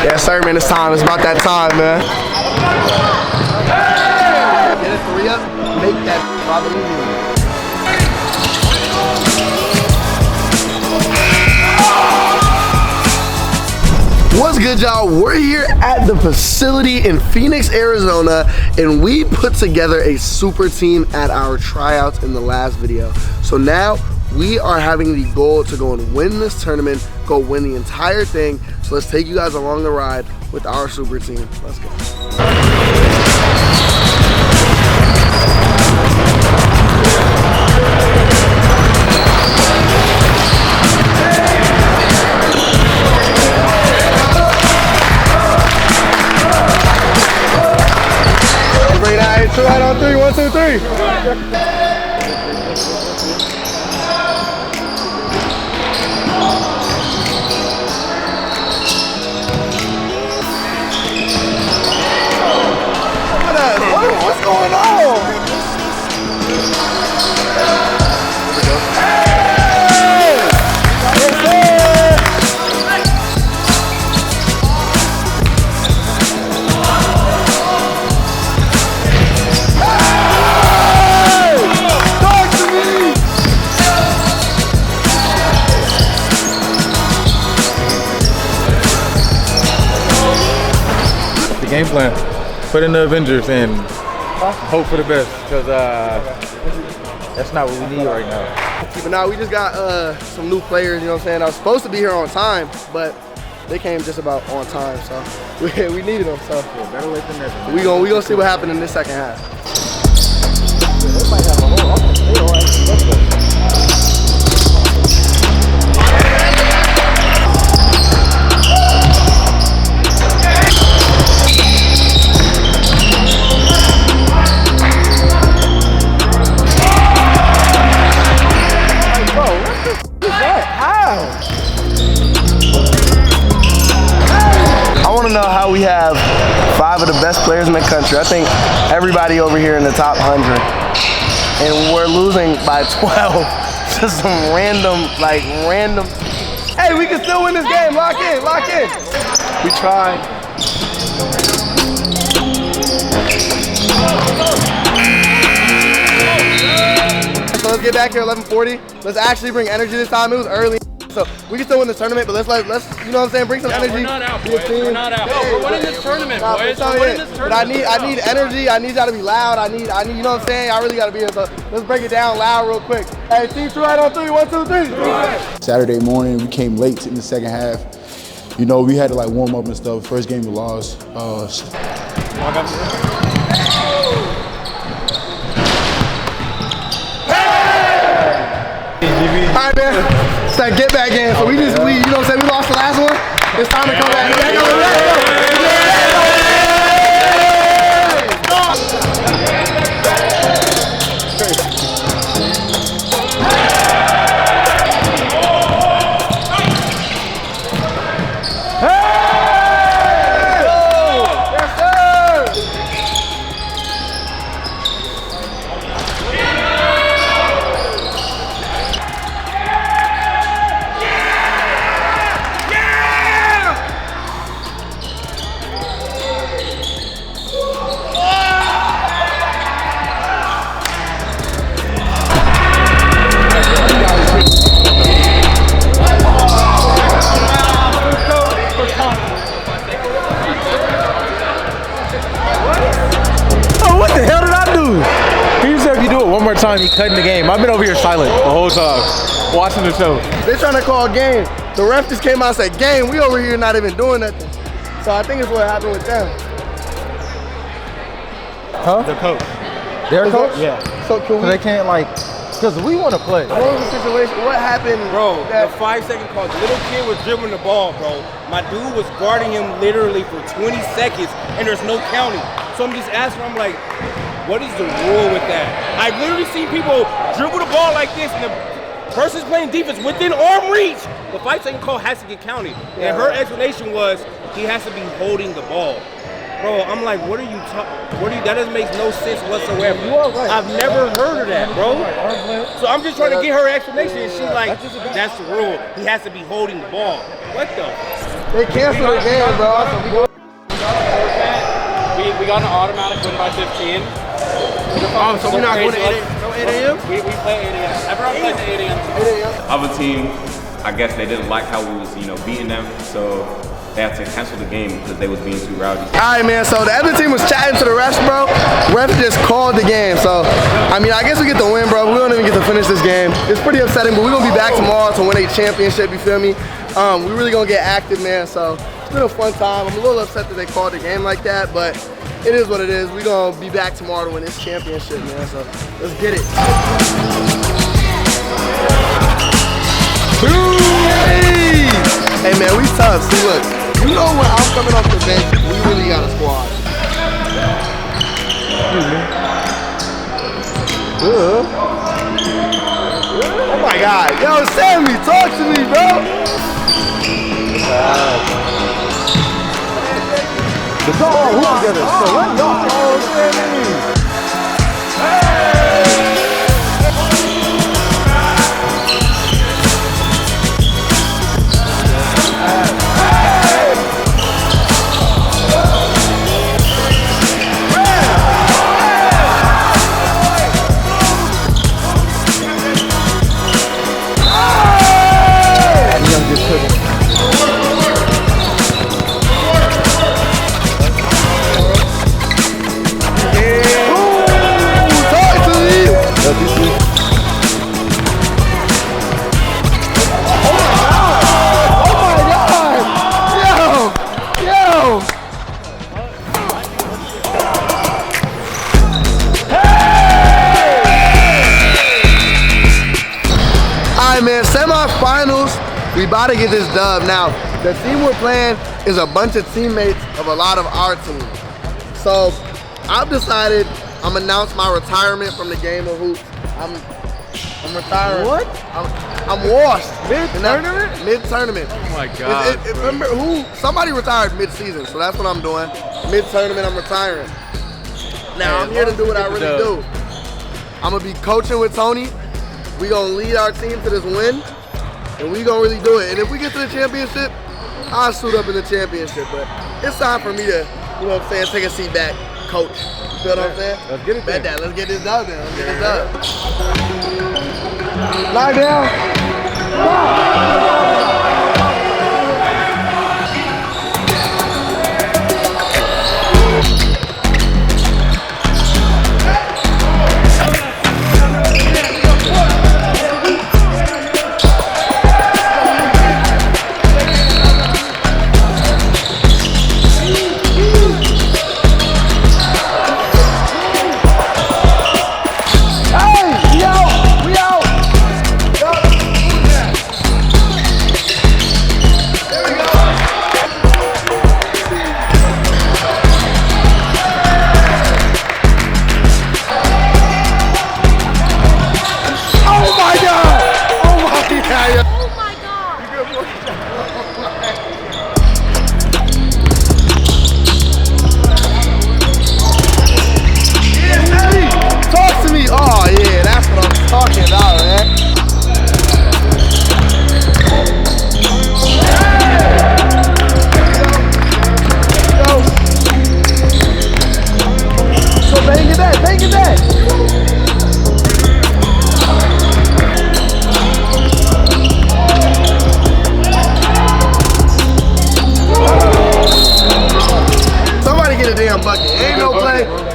Yeah, sir, man, it's time. It's about that time, man. Get a 3 up, make that probably. What's good, y'all? We're here at the facility in Phoenix, Arizona, and we put together a super team at our tryouts in the last video. So now we are having the goal to go and win this tournament, go win the entire thing. So let's take you guys along the ride with our super team. Let's go. Two right on 3, 1, 2, 3. What's going on? Game plan, put in the Avengers and hope for the best, because that's not what we need right now. But now we just got some new players, you know what I'm saying? I was supposed to be here on time, but they came just about on time, so we needed them. So yeah, better late than never. We gonna see what happened in this second half. Know how we have 5 of the best players in the country. I think everybody over here in the top 100, and we're losing by 12 to some random. Hey, we can still win this game. Lock in, lock in. We tried. So let's get back here 11:40. Let's actually bring energy this time. It was early. So we can still win this tournament, but let's you know what I'm saying, bring some energy. We're not out, boys. We're not out. No, we're winning this tournament, boys. We're winning this tournament. But I need energy. I need y'all to be loud. I need, you know what I'm saying? I really gotta be here. So let's break it down loud real quick. Hey, team 2 right on 3, 1, 2, 3. Saturday morning, we came late in the second half. You know, we had to warm up and stuff. First game we lost. All right, man. It's that get back in. So we you know what I'm saying? We lost the last one. It's time to come back. Time he cut in the game. I've been over here silent the whole time, watching the show. They're trying to call game. The ref just came out and said game. We over here not even doing nothing. So I think it's what happened with them. Huh? The coach. Their coach? Yeah. So can we? They can't because we want to play. What was the situation? What happened? Bro, the 5-second call. The little kid was dribbling the ball, bro. My dude was guarding him literally for 20 seconds, and there's no counting. So I'm just asking, I'm like, what is the rule with that? I've literally seen people dribble the ball like this, and the person's playing defense within arm reach. The 5-second call has to get counted. And her explanation was he has to be holding the ball. Bro, I'm like, what are you talking? That doesn't make no sense whatsoever. You are right. I've never heard of that, bro. So I'm just trying to get her explanation, and she's like, that's the rule. He has to be holding the ball. What the? They canceled the game, bro. We got an automatic win by 15. Oh, so we're not going to 8 a.m.? We play 8 a.m. Everyone plays at 8 a.m. Other team, I guess they didn't like how we was, beating them, so they had to cancel the game because they was being too rowdy. All right, man, so the other team was chatting to the refs, bro. Ref just called the game, so, I mean, I guess we get the win, bro. We don't even get to finish this game. It's pretty upsetting, but we're going to be back tomorrow to win a championship, you feel me? We really going to get active, man, so it's been a fun time. I'm a little upset that they called the game like that, but it is what it is. We're going to be back tomorrow to win this championship, man, so let's get it. Hey, man, we tough. See, look, you know when I'm coming off the bench, we really got a squad. Oh my God, yo, Sammy, talk to me, bro. Let's go all hoop together. So what? Yo, Sammy. Man, semifinals, we about to get this dub. Now, the team we're playing is a bunch of teammates of a lot of our team. So, I've decided I'm announcing my retirement from the game of hoops. I'm retiring. What? I'm washed. Mid-tournament? Mid-tournament. Oh my God. Remember somebody retired mid-season, so that's what I'm doing. Mid-tournament, I'm retiring. Now, I'm here to do what I really do. I'm gonna be coaching with Tony. We gonna lead our team to this win, and we gonna really do it. And if we get to the championship, I'll suit up in the championship. But it's time for me to, you know what I'm saying, take a seat back, coach. You feel what I'm saying? Let's get it then. Let's get this done then. Let's get this done. Lie down.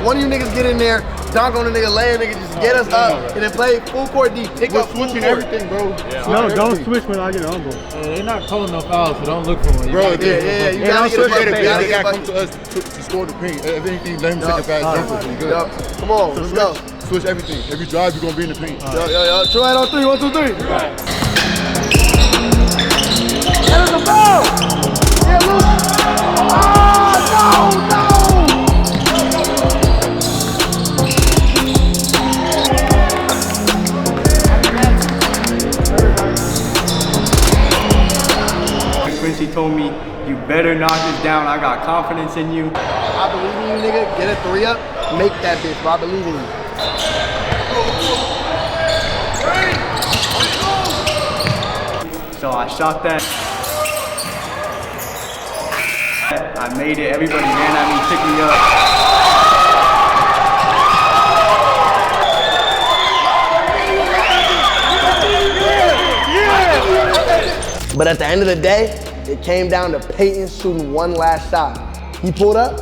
One of you niggas get in there, dunk on the nigga, lay a nigga, just get us up, and then play full court deep. Pick up switching everything, bro. Yeah, no, don't switch when I get an elbow. They're not calling no fouls, so don't look for one. Bro, yeah, you gotta get a bucket. They gotta come to us to score the paint. If anything, let him take a fast jumper. We good. Come on, let's go. Switch everything. Every drive, you're gonna be in the paint. Yo. Try it on 3. 1, 2, 3. Right. That is a foul. Yeah, Luke. No. He told me, you better knock this down. I got confidence in you. I believe in you, nigga. Get a 3 up. Make that bitch, bro. I believe in you. So I shot that. I made it. Everybody ran at me, picked me up. But at the end of the day, it came down to Peyton shooting one last shot. He pulled up,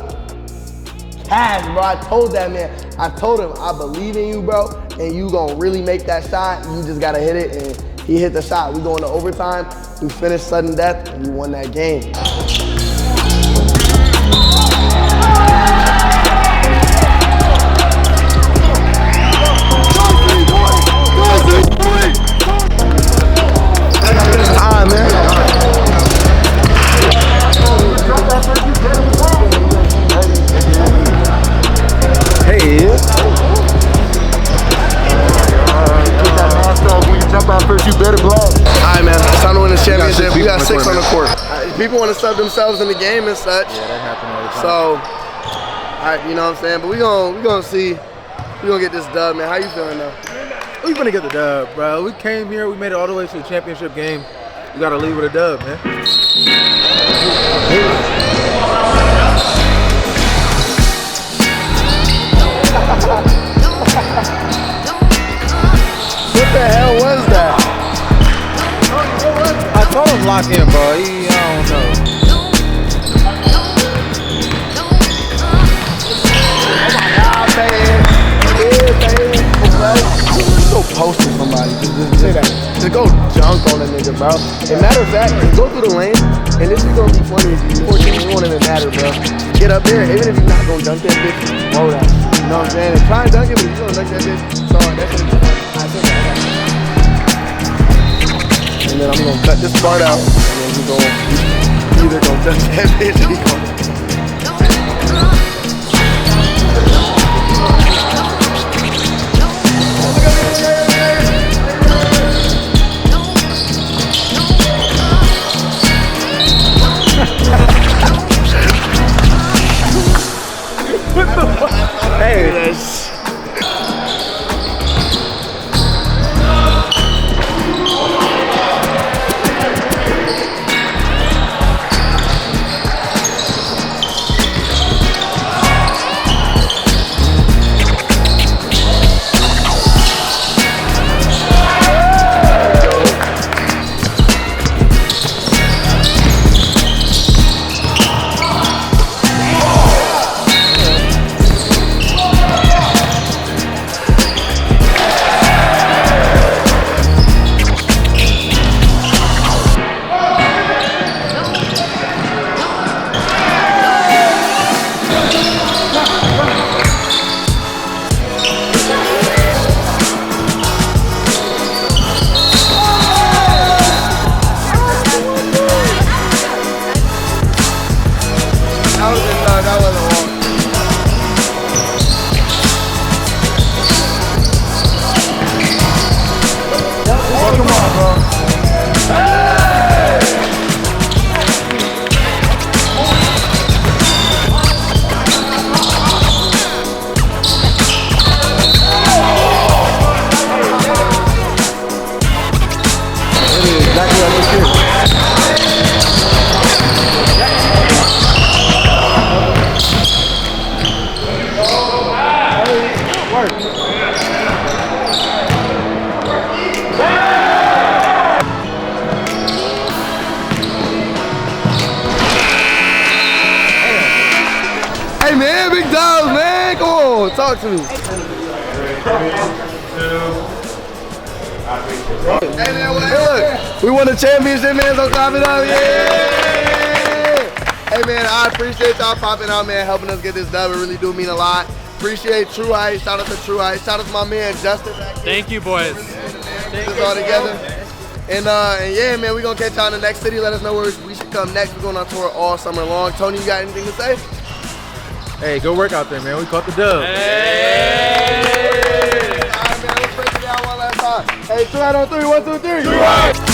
cash, bro. I told that man, I told him, I believe in you, bro, and you gonna really make that shot. You just gotta hit it, and he hit the shot. We go into overtime, we finished sudden death, and we won that game. Championship. We got 6 on the court. People want to sub themselves in the game and such. Yeah, that happened all the time. So, you know what I'm saying? But we gonna see. We gonna get this dub, man. How you feeling though? We gonna get the dub, bro. We came here. We made it all the way to the championship game. We gotta leave with a dub, man. What the hell was that? I told him lock in, bro. I don't know. Go post to somebody. Just go dunk on a nigga, bro. And matter of fact, go through the lane, and this is gonna be funny if you 14. It won't even matter, bro. Get up there, even if you're not gonna dunk that bitch, roll that. You know what I'm saying? And try and dunk it, but if you don't dunk that bitch, sorry, that's gonna be fun. And then I'm gonna cut this part out, and then we gonna either gonna dunk that bitch or he gonna. Hey, Hey man, big dogs, man. Come on, talk to me. Hey man, look, we won the championship, man. So clap it up, yeah. Hey man, I appreciate y'all popping out, man, helping us get this dub. It really do mean a lot. Appreciate True Heights. Shout out to True Heights. Shout out to my man Justin. Thank you, boys. Thank you all together. And yeah, man, we gonna catch y'all in the next city. Let us know where we should come next. We're going on tour all summer long. Tony, you got anything to say? Hey, go work out there, man. We caught the dub. Hey! All right, man, let's break it down one last time. Hey, 2 out on 3, 1, 2, 3.